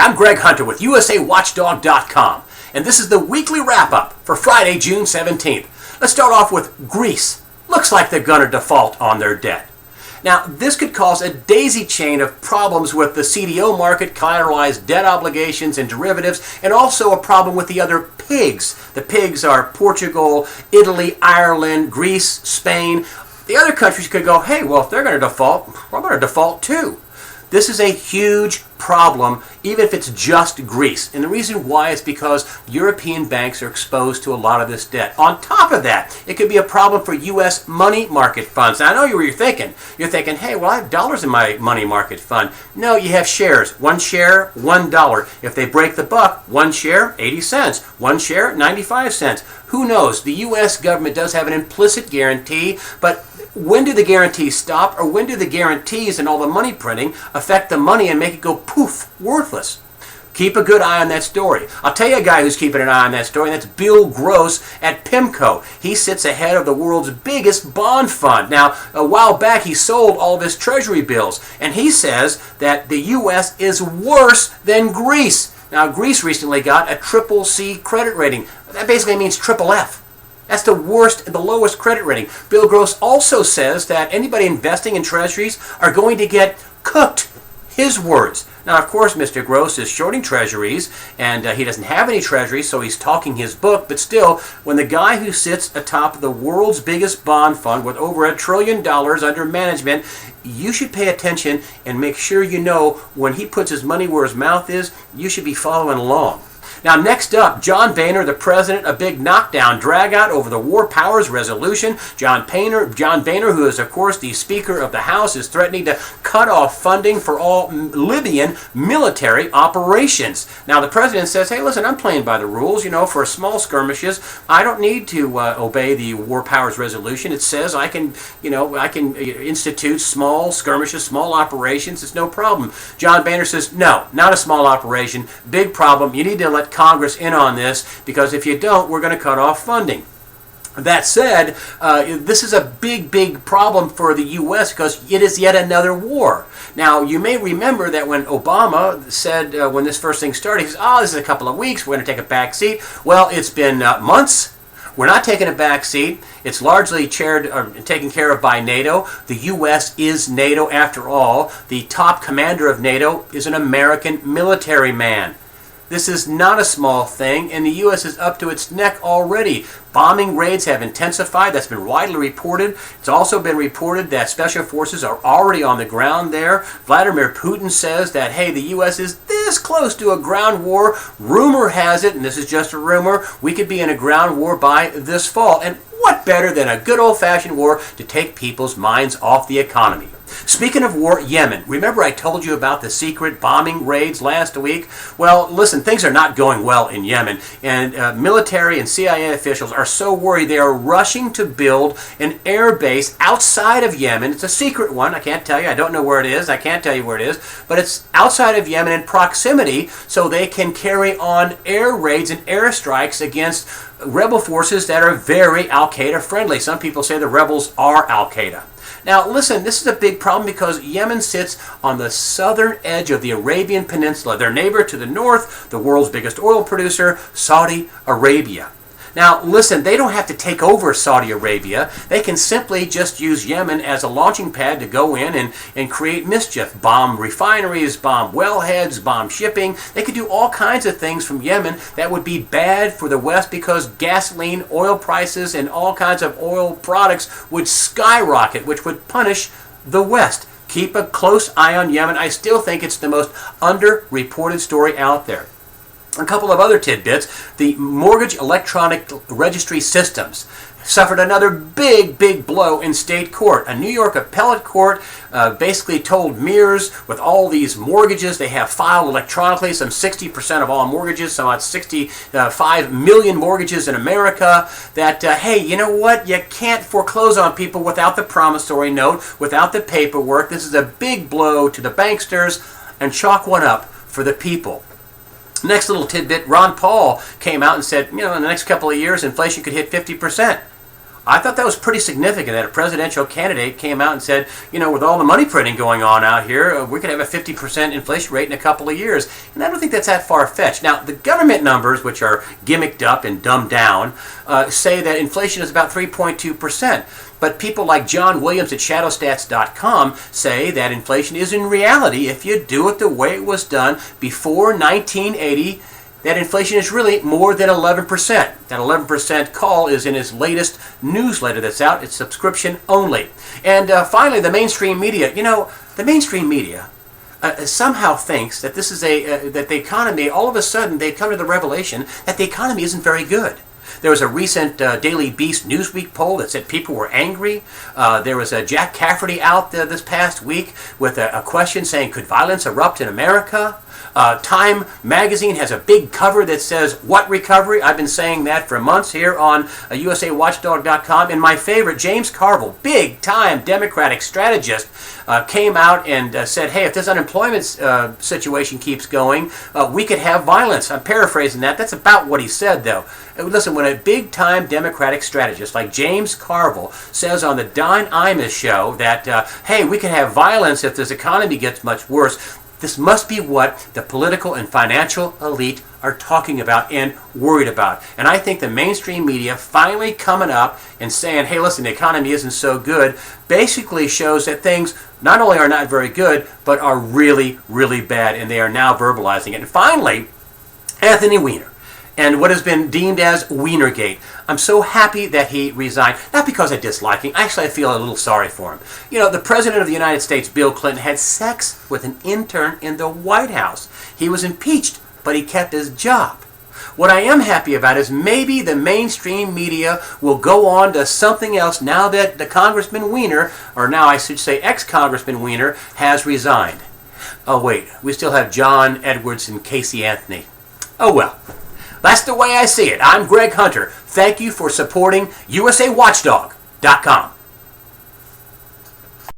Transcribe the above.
I'm Greg Hunter with USAWatchdog.com, and this is the weekly wrap-up for Friday, June 17th. Let's start off with Greece. Looks like they're going to default on their debt. Now, this could cause a daisy chain of problems with the CDO market, collateralized debt obligations and derivatives, and also a problem with the other pigs. The pigs are Portugal, Italy, Ireland, Greece, Spain. The other countries could go, hey, well, if they're going to default, we're going to default too. This is a huge problem, even if it's just Greece. And the reason why is because European banks are exposed to a lot of this debt. On top of that, it could be a problem for U.S. money market funds. Now, I know what you're thinking. You're thinking, hey, well, I have dollars in my money market fund. No, you have shares. One share, $1. If they break the buck, one share, 80 cents. One share, 95 cents. Who knows? The U.S. government does have an implicit guarantee, but when do the guarantees stop, or when do the guarantees and all the money printing affect the money and make it go poof, worthless? Keep a good eye on that story. I'll tell you a guy who's keeping an eye on that story, and that's Bill Gross at PIMCO. He sits ahead of the world's biggest bond fund. Now, a while back, he sold all of his treasury bills, and he says that the U.S. is worse than Greece. Now, Greece recently got a triple C credit rating. That basically means triple F. That's the worst, the lowest credit rating. Bill Gross also says that anybody investing in treasuries are going to get cooked. His words. Now, of course, Mr. Gross is shorting treasuries, and he doesn't have any treasuries, so he's talking his book. But still, when the guy who sits atop the world's biggest bond fund with over $1 trillion under management, you should pay attention and make sure you know when he puts his money where his mouth is, you should be following along. Now, next up, John Boehner, the president, a big knockdown, drag-out over the War Powers Resolution. John Boehner, who is, of course, the Speaker of the House, is threatening to cut off funding for all Libyan military operations. Now, the president says, hey, listen, I'm playing by the rules. You know, for small skirmishes, I don't need to obey the War Powers Resolution. It says I can institute small skirmishes, small operations. It's no problem. John Boehner says, no, not a small operation. Big problem. You need to let Congress in on this, because if you don't, we're going to cut off funding. That said, this is a big problem for the U.S. because it is yet another war. Now, you may remember that when Obama said, when this first thing started, he says, this is a couple of weeks, we're going to take a back seat. Well, it's been months. We're not taking a back seat. It's largely chaired or taken care of by NATO. The U.S. is NATO after all. The top commander of NATO is an American military man. This is not a small thing, and the U.S. is up to its neck already. Bombing raids have intensified. That's been widely reported. It's also been reported that special forces are already on the ground there. Vladimir Putin says that, hey, the U.S. is this close to a ground war. Rumor has it, and this is just a rumor, we could be in a ground war by this fall. And what better than a good old-fashioned war to take people's minds off the economy? Speaking of war, Yemen. Remember I told you about the secret bombing raids last week? Well, listen, things are not going well in Yemen, and military and CIA officials are so worried they are rushing to build an air base outside of Yemen. It's a secret one. I can't tell you. I don't know where it is. I can't tell you where it is, but it's outside of Yemen in proximity so they can carry on air raids and airstrikes against rebel forces that are very Al-Qaeda friendly. Some people say the rebels are Al-Qaeda. Now, listen, this is a big problem because Yemen sits on the southern edge of the Arabian Peninsula. Their neighbor to the north, the world's biggest oil producer, Saudi Arabia. Now, listen, they don't have to take over Saudi Arabia. They can simply just use Yemen as a launching pad to go in and create mischief. Bomb refineries, bomb wellheads, bomb shipping. They could do all kinds of things from Yemen that would be bad for the West because gasoline, oil prices, and all kinds of oil products would skyrocket, which would punish the West. Keep a close eye on Yemen. I still think it's the most underreported story out there. A couple of other tidbits. The mortgage electronic registry systems suffered another big blow in state court. A New York appellate court basically told Mears with all these mortgages they have filed electronically, some 60% of all mortgages, some about 65 million mortgages in America, that, hey, you know what? You can't foreclose on people without the promissory note, without the paperwork. This is a big blow to the banksters, and chalk one up for the people. Next little tidbit, Ron Paul came out and said, in the next couple of years, inflation could hit 50%. I thought that was pretty significant that a presidential candidate came out and said, with all the money printing going on out here, we could have a 50% inflation rate in a couple of years. And I don't think that's that far-fetched. Now, the government numbers, which are gimmicked up and dumbed down, say that inflation is about 3.2%. But people like John Williams at shadowstats.com say that inflation is in reality, if you do it the way it was done before 1980, that inflation is really more than 11%. That 11% call is in his latest newsletter that's out. It's subscription only. And finally, the mainstream media. The mainstream media somehow thinks that this is that the economy, all of a sudden, they've come to the revelation that the economy isn't very good. There was a recent Daily Beast Newsweek poll that said people were angry. There was a Jack Cafferty out there this past week with a question saying, could violence erupt in America? Time magazine has a big cover that says, what recovery? I've been saying that for months here on USAWatchdog.com. And my favorite, James Carville, big-time Democratic strategist, came out and said, hey, if this unemployment situation keeps going, we could have violence. I'm paraphrasing that. That's about what he said, though. Listen, when a big-time Democratic strategist like James Carville says on the Don Imus show that, hey, we could have violence if this economy gets much worse, this must be what the political and financial elite are talking about and worried about. And I think the mainstream media finally coming up and saying, hey, listen, the economy isn't so good, basically shows that things not only are not very good, but are really, really bad. And they are now verbalizing it. And finally, Anthony Weiner. And what has been deemed as Weinergate. I'm so happy that he resigned. Not because I dislike him. Actually, I feel a little sorry for him. The President of the United States, Bill Clinton, had sex with an intern in the White House. He was impeached, but he kept his job. What I am happy about is maybe the mainstream media will go on to something else now that the Congressman Weiner, or now I should say ex-Congressman Weiner, has resigned. Oh wait, we still have John Edwards and Casey Anthony. Oh well. That's the way I see it. I'm Greg Hunter. Thank you for supporting USAWatchdog.com.